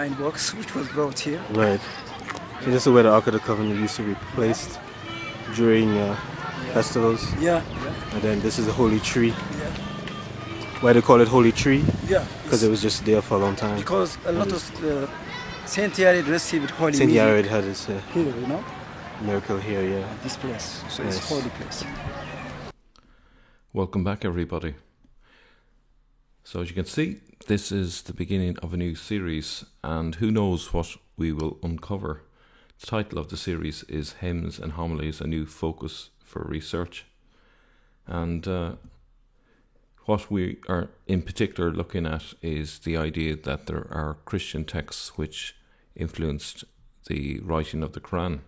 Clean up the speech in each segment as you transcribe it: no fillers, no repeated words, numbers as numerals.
pine box which was brought here. Right. So this is where the Ark of the Covenant used to be placed during festivals. Yeah. And then this is a holy tree. Yeah. Why they call it holy tree? Yeah. Because it was just there for a long time. Because a lot of Saint Yared received holy Saint music Yared had his here, miracle here, yeah. this place. So Yes. it's holy place. Welcome back, everybody. So as you can see, this is the beginning of a new series, and who knows what we will uncover. The title of the series is Hymns and Homilies, a New Focus for Research. And what we are in particular looking at is the idea that there are Christian texts which influenced the writing of the Qur'an.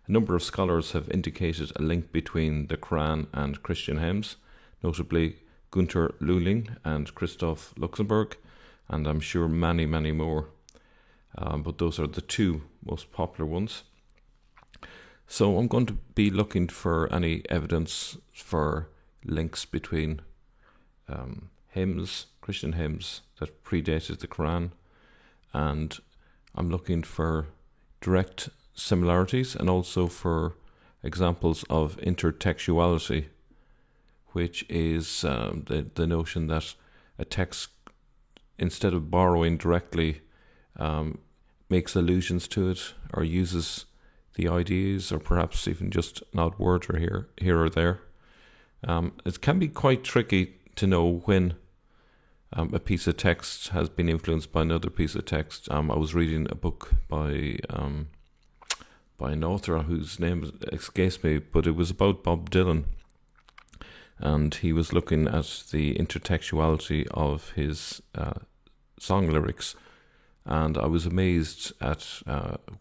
A number of scholars have indicated a link between the Qur'an and Christian hymns, notably Gunther Luhling and Christoph Luxemburg, and I'm sure many, many more. But those are the two most popular ones. So I'm going to be looking for any evidence for links between hymns, Christian hymns that predated the Qur'an, and I'm looking for direct similarities and also for examples of intertextuality, which is the notion that a text, instead of borrowing directly, makes allusions to it or uses the ideas or perhaps even just an odd word or here or there. It can be quite tricky to know when a piece of text has been influenced by another piece of text. I was reading a book by an author whose name escapes me, but it was about Bob Dylan, and he was looking at the intertextuality of his song lyrics, and I was amazed at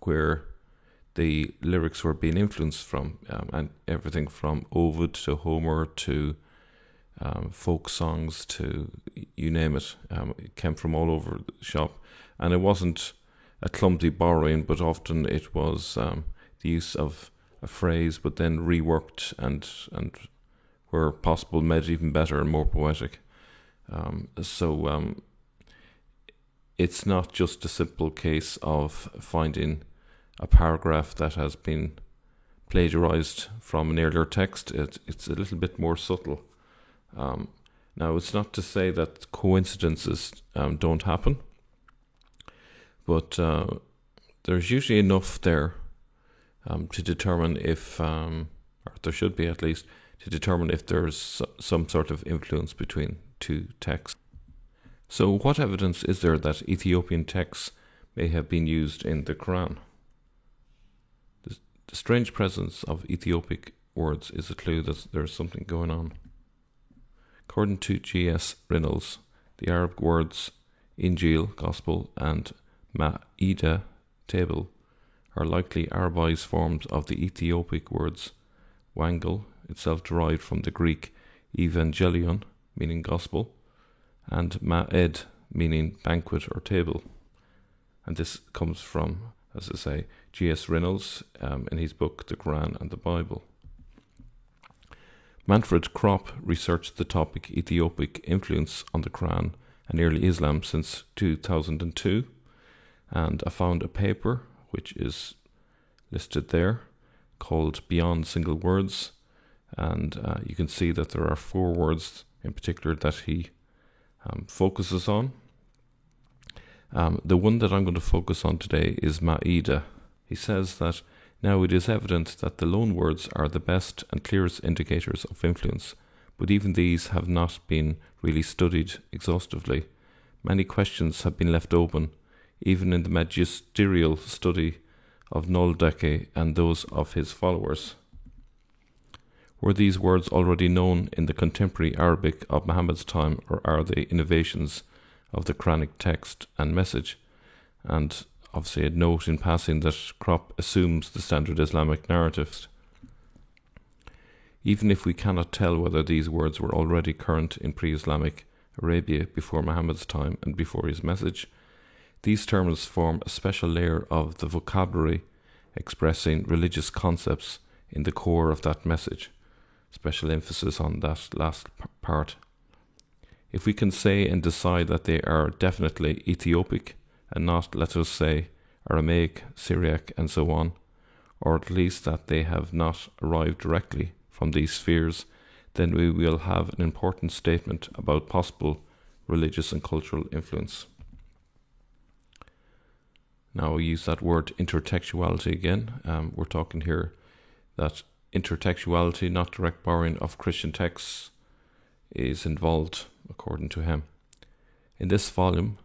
where the lyrics were being influenced from, and everything from Ovid to Homer to folk songs to you name it. It came from all over the shop, and it wasn't a clumsy borrowing, but often it was the use of a phrase but then reworked and where possible made even better and more poetic. So it's not just a simple case of finding a paragraph that has been plagiarized from an earlier text. It's a little bit more subtle. Now, it's not to say that coincidences don't happen, but there's usually enough there to determine if, or there should be at least, to determine if there's some sort of influence between two texts. So what evidence is there that Ethiopian texts may have been used in the Qur'an? The strange presence of Ethiopic words is a clue that there's something going on. According to G.S. Reynolds, the Arabic words Injil, Gospel, and Ma'idah, Table, are likely Arabized forms of the Ethiopic words Wangel, itself derived from the Greek Evangelion, meaning Gospel, and Ma'ed, meaning banquet or table. And this comes from, as I say, G.S. Reynolds in his book The Qur'an and the Bible. Manfred Kropp researched the topic Ethiopic influence on the Qur'an and early Islam since 2002, and I found a paper which is listed there called Beyond Single Words, and you can see that there are 4 words in particular that he focuses on. The one that I'm going to focus on today is Ma'idah. He says that now it is evident that the loan words are the best and clearest indicators of influence, but even these have not been really studied exhaustively. Many questions have been left open, even in the magisterial study of Noldeke and those of his followers. Were these words already known in the contemporary Arabic of Muhammad's time, or are they innovations of the Quranic text and message? And obviously a note in passing that Kropp assumes the standard Islamic narratives. Even if we cannot tell whether these words were already current in pre-Islamic Arabia before Muhammad's time and before his message, these terms form a special layer of the vocabulary expressing religious concepts in the core of that message. Special emphasis on that last part. If we can say and decide that they are definitely Ethiopic, and not, let us say, Aramaic, Syriac, and so on, or at least that they have not arrived directly from these spheres, then we will have an important statement about possible religious and cultural influence. Now we use that word intertextuality again. We're talking here that intertextuality, not direct borrowing of Christian texts, is involved, according to him. In this volume,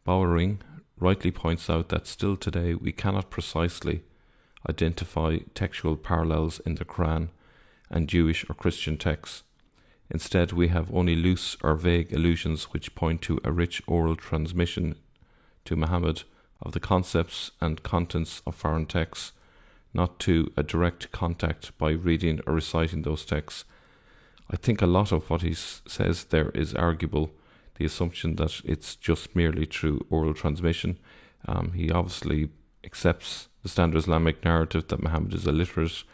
Bowering rightly points out that still today we cannot precisely identify textual parallels in the Qur'an and Jewish or Christian texts. Instead, we have only loose or vague allusions which point to a rich oral transmission to Muhammad of the concepts and contents of foreign texts, not to a direct contact by reading or reciting those texts. I think a lot of what he says there is arguable, the assumption that it's just merely through oral transmission. He obviously accepts the standard Islamic narrative that Muhammad is illiterate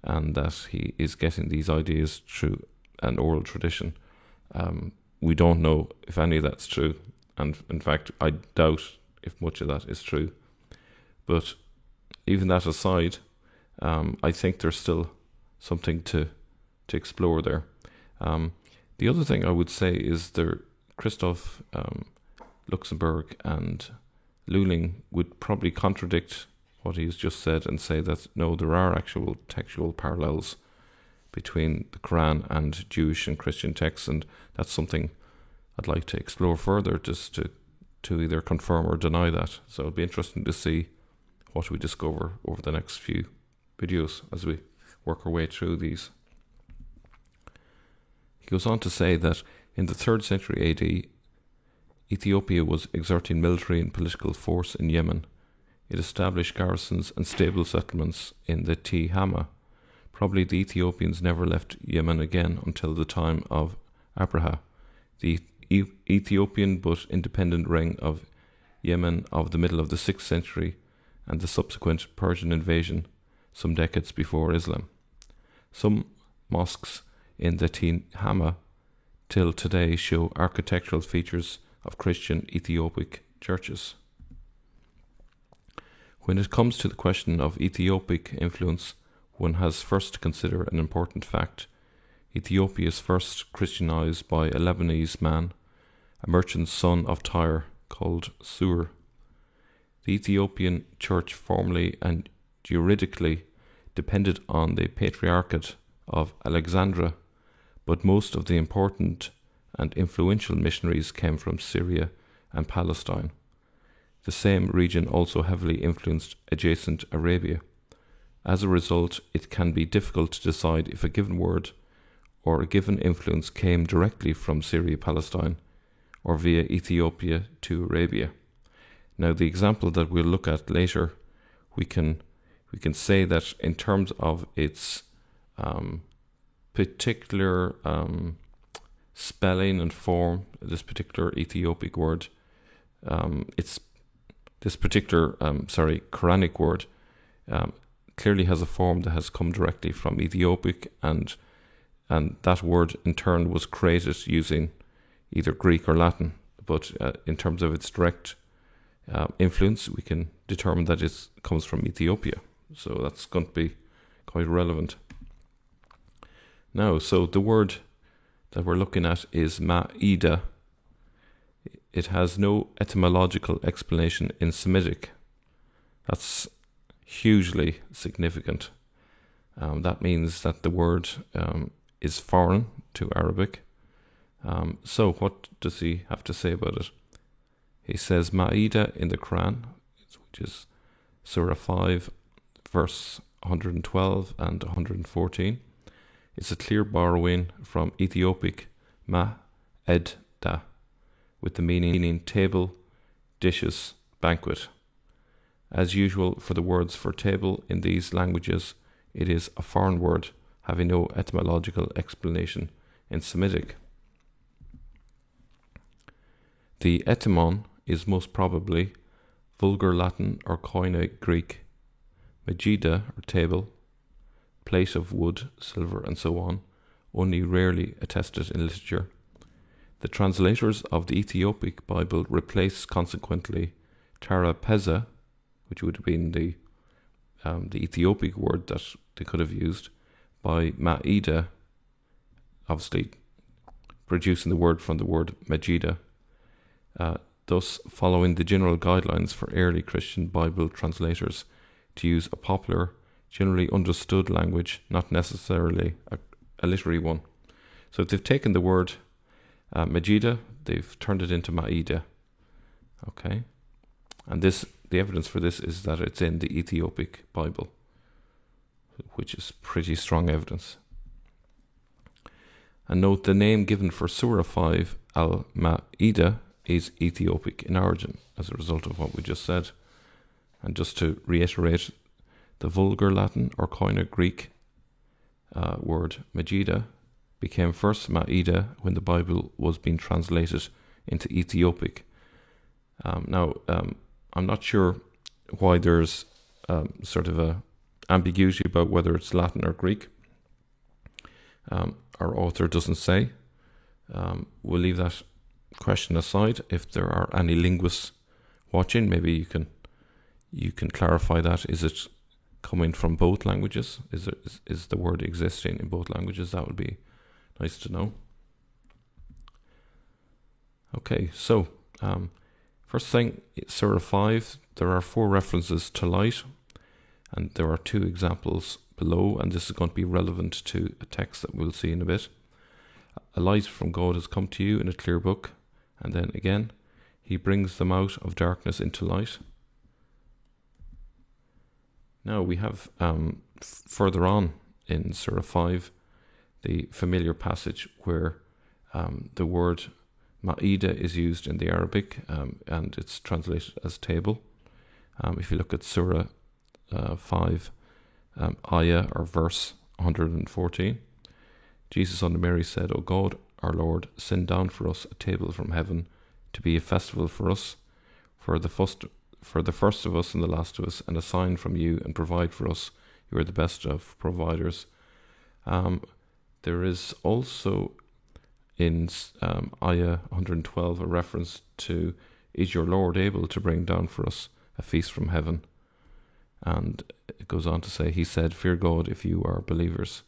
and that he is getting these ideas through an oral tradition. We don't know if any of that's true, and in fact I doubt if much of that is true. But even that aside, I think there's still something to explore there. The other thing I would say is Christoph Luxemburg and Luling would probably contradict what he's just said and say that no, there are actual textual parallels between the Quran and Jewish and Christian texts, and that's something I'd like to explore further, just to either confirm or deny that. So it'll be interesting to see what we discover over the next few videos as we work our way through these. He goes on to say that in the 3rd century AD, Ethiopia was exerting military and political force in Yemen. It established garrisons and stable settlements in the Tihama. Probably the Ethiopians never left Yemen again until the time of Abraha, the Ethiopian but independent ring of Yemen of the middle of the 6th century, and the subsequent Persian invasion some decades before Islam. Some mosques in the Tihama till today show architectural features of Christian Ethiopic churches. When it comes to the question of Ethiopic influence, one has first to consider an important fact. Ethiopia is first Christianized by a Lebanese man, a merchant's son of Tyre, called Surah. The Ethiopian church formally and juridically depended on the Patriarchate of Alexandria, but most of the important and influential missionaries came from Syria and Palestine. The same region also heavily influenced adjacent Arabia. As a result, it can be difficult to decide if a given word or a given influence came directly from Syria-Palestine or via Ethiopia to Arabia. Now, the example that we'll look at later, we can say that in terms of its particular spelling and form, this particular Ethiopic word, it's this particular Quranic word clearly has a form that has come directly from Ethiopic, and that word in turn was created using either Greek or Latin. But in terms of its direct influence, we can determine that it comes from Ethiopia. So that's going to be quite relevant. Now, so the word that we're looking at is Ma'ida. It has no etymological explanation in Semitic. That's hugely significant. That means that the word is foreign to Arabic. So what does he have to say about it? He says Ma'ida in the Quran, which is Surah 5, verse 112 and 114. It's a clear borrowing from Ethiopic ma'edda, with the meaning table, dishes, banquet. As usual for the words for table in these languages, it is a foreign word having no etymological explanation in Semitic. The etymon is most probably Vulgar Latin or Koine Greek. Majida, or table, plate of wood, silver, and so on, only rarely attested in literature. The translators of the Ethiopic Bible replace consequently Tarapeza, which would have been the Ethiopic word that they could have used, by Ma'ida, obviously producing the word from the word Majida, thus following the general guidelines for early Christian Bible translators to use a popular, generally understood language, not necessarily a literary one. So if they've taken the word Majida, they've turned it into Ma'ida. Okay, and the evidence for this is that it's in the Ethiopic Bible, which is pretty strong evidence. And note the name given for Surah 5, Al-Ma'idah, is Ethiopic in origin as a result of what we just said. And just to reiterate, the vulgar Latin or Koine Greek word Majida became first Ma'idah when the Bible was being translated into Ethiopic. Now, I'm not sure why there's sort of a ambiguity about whether it's Latin or Greek. Our author doesn't say. We'll leave that question aside. If there are any linguists watching, maybe you can clarify that. Is it coming from both languages? Is the word existing in both languages? That would be nice to know. Okay, so first thing, Surah 5, there are 4 references to light, and there are 2 examples below, and this is going to be relevant to a text that we'll see in a bit. A light from God has come to you in a clear book, and then again, he brings them out of darkness into light. Now we have further on in Surah 5, the familiar passage where the word Ma'idah is used in the Arabic, and it's translated as table. If you look at Surah 5, ayah or verse 114, Jesus unto Mary said, O God, our Lord, send down for us a table from heaven to be a festival for us, for the first of us and the last of us, and a sign from you, and provide for us. You are the best of providers. There is also in ayah 112 a reference to, is your Lord able to bring down for us a feast from heaven? And it goes on to say, he said, fear God if you are believers.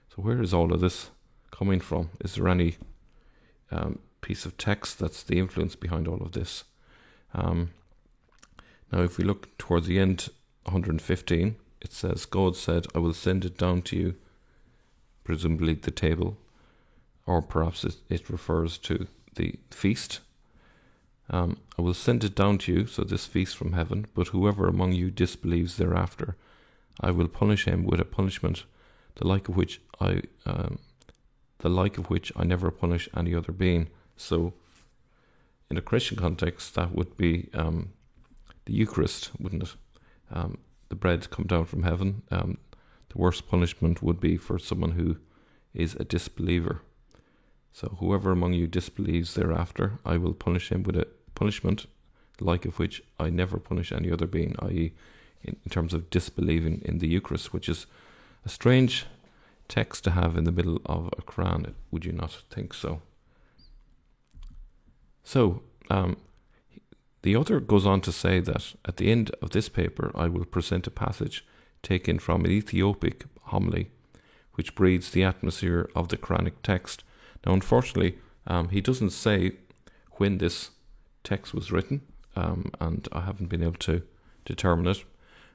So where is all of this coming from? Is there any piece of text that's the influence behind all of this? Now if we look towards the end, 115, it says, God said, I will send it down to you, presumably the table, or perhaps it refers to the feast. I will send it down to you, so this feast from heaven, but whoever among you disbelieves thereafter, I will punish him with a punishment the like of which I never punish any other being. So in a Christian context, that would be the Eucharist, wouldn't it? The bread come down from heaven. The worst punishment would be for someone who is a disbeliever. So whoever among you disbelieves thereafter, I will punish him with a punishment like of which I never punish any other being, i.e. in terms of disbelieving in the Eucharist, which is a strange text to have in the middle of a Qur'an. Would you not think so? So the author goes on to say that at the end of this paper, I will present a passage taken from an Ethiopic homily, which breathes the atmosphere of the Quranic text. Now, unfortunately, he doesn't say when this text was written, and I haven't been able to determine it.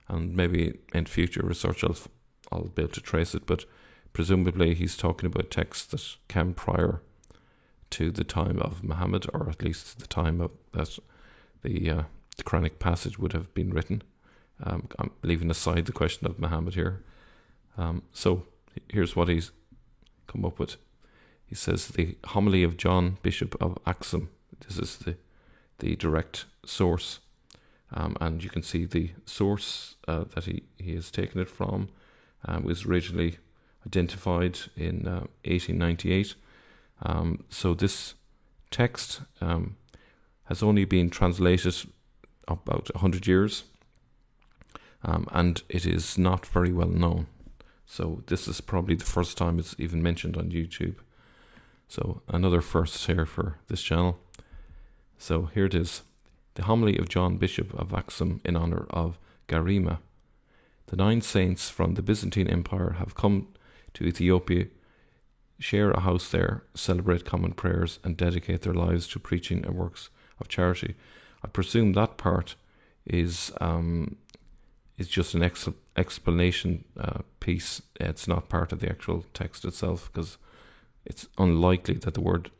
And maybe in future research I'll be able to trace it. But presumably he's talking about texts that came prior to the time of Muhammad, or at least the time of that the Quranic passage would have been written. I'm leaving aside the question of Muhammad here. So here's what he's come up with. He says, the homily of John, Bishop of Aksum. This is the direct source. And you can see the source that he has taken it from was originally identified in 1898. So this text has only been translated about 100 years, and it is not very well known. So this is probably the first time it's even mentioned on YouTube. So another first here for this channel. So here it is. the homily of John, Bishop of Aksum, in honour of Garima. The 9 saints from the Byzantine Empire have come to Ethiopia, share a house there, celebrate common prayers, and dedicate their lives to preaching and works of charity. I presume that part is just an explanation piece. It's not part of the actual text itself, because it's unlikely that the word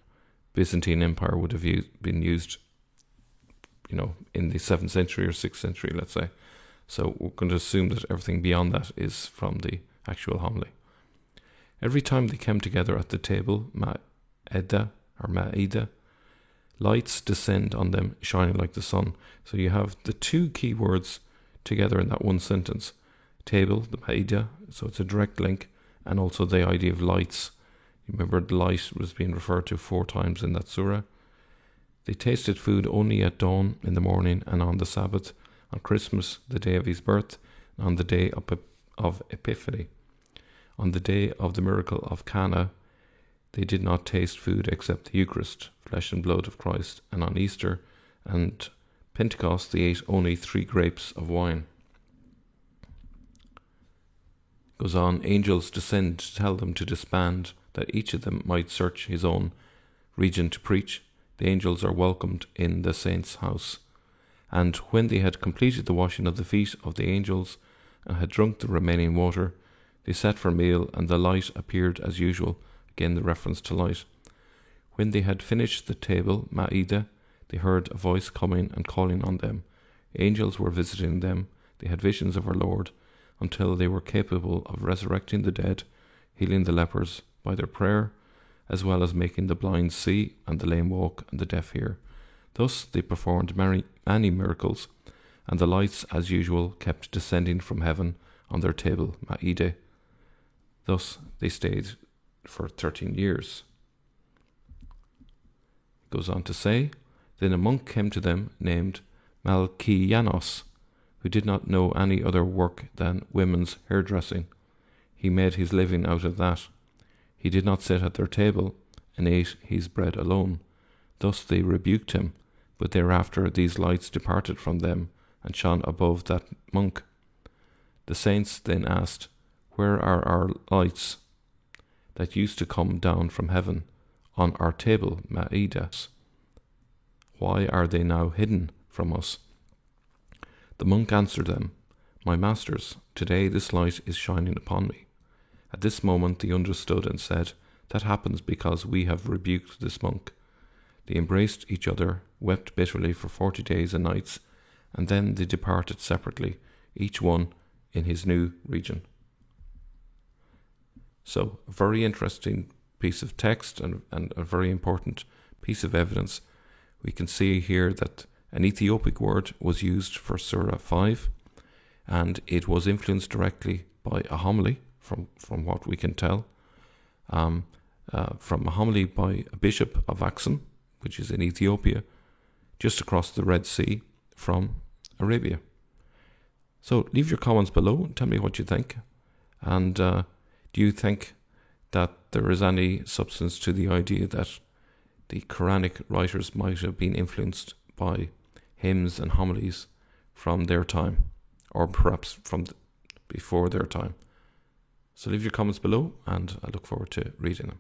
Byzantine Empire would have been used, in the 7th century or 6th century, let's say. So we're going to assume that everything beyond that is from the actual homily. Every time they came together at the table, Ma'ida, lights descend on them, shining like the sun. So you have the 2 key words together in that one sentence. Table, the Ma'ida, so it's a direct link, and also the idea of lights. You remember the light was being referred to 4 times in that surah. They tasted food only at dawn in the morning, and on the Sabbath, on Christmas, the day of his birth, and on the day of Epiphany. On the day of the miracle of Cana, they did not taste food except the Eucharist, flesh and blood of Christ, and on Easter and Pentecost they ate only 3 grapes of wine. Goes on, angels descend to tell them to disband, that each of them might search his own region to preach. The angels are welcomed in the saints' house. And when they had completed the washing of the feet of the angels, and had drunk the remaining water, they sat for meal, and the light appeared as usual. Again, the reference to light. When they had finished the table, Ma'ida, they heard a voice coming and calling on them. Angels were visiting them. They had visions of our Lord, until they were capable of resurrecting the dead, healing the lepers by their prayer, as well as making the blind see, and the lame walk, and the deaf hear. Thus they performed many miracles, and the lights, as usual, kept descending from heaven on their table, Ma'ide. Thus they stayed for 13 years. It goes on to say, then a monk came to them named Malkianos, who did not know any other work than women's hairdressing. He made his living out of that. He did not sit at their table, and ate his bread alone. Thus they rebuked him, but thereafter these lights departed from them, and shone above that monk. The saints then asked, where are our lights that used to come down from heaven on our table, Ma'idas? Why are they now hidden from us? The monk answered them, my masters, today this light is shining upon me. At this moment they understood and said, that happens because we have rebuked this monk. They embraced each other, wept bitterly for 40 days and nights, and then they departed separately, each one in his new region. So, a very interesting piece of text and a very important piece of evidence. We can see here that an Ethiopic word was used for Surah 5, and it was influenced directly by a homily, from what we can tell, from a homily by a bishop of Aksum, which is in Ethiopia, just across the Red Sea from Arabia. So leave your comments below and tell me what you think. And do you think that there is any substance to the idea that the Quranic writers might have been influenced by hymns and homilies from their time, or perhaps from before their time? So leave your comments below, and I look forward to reading them.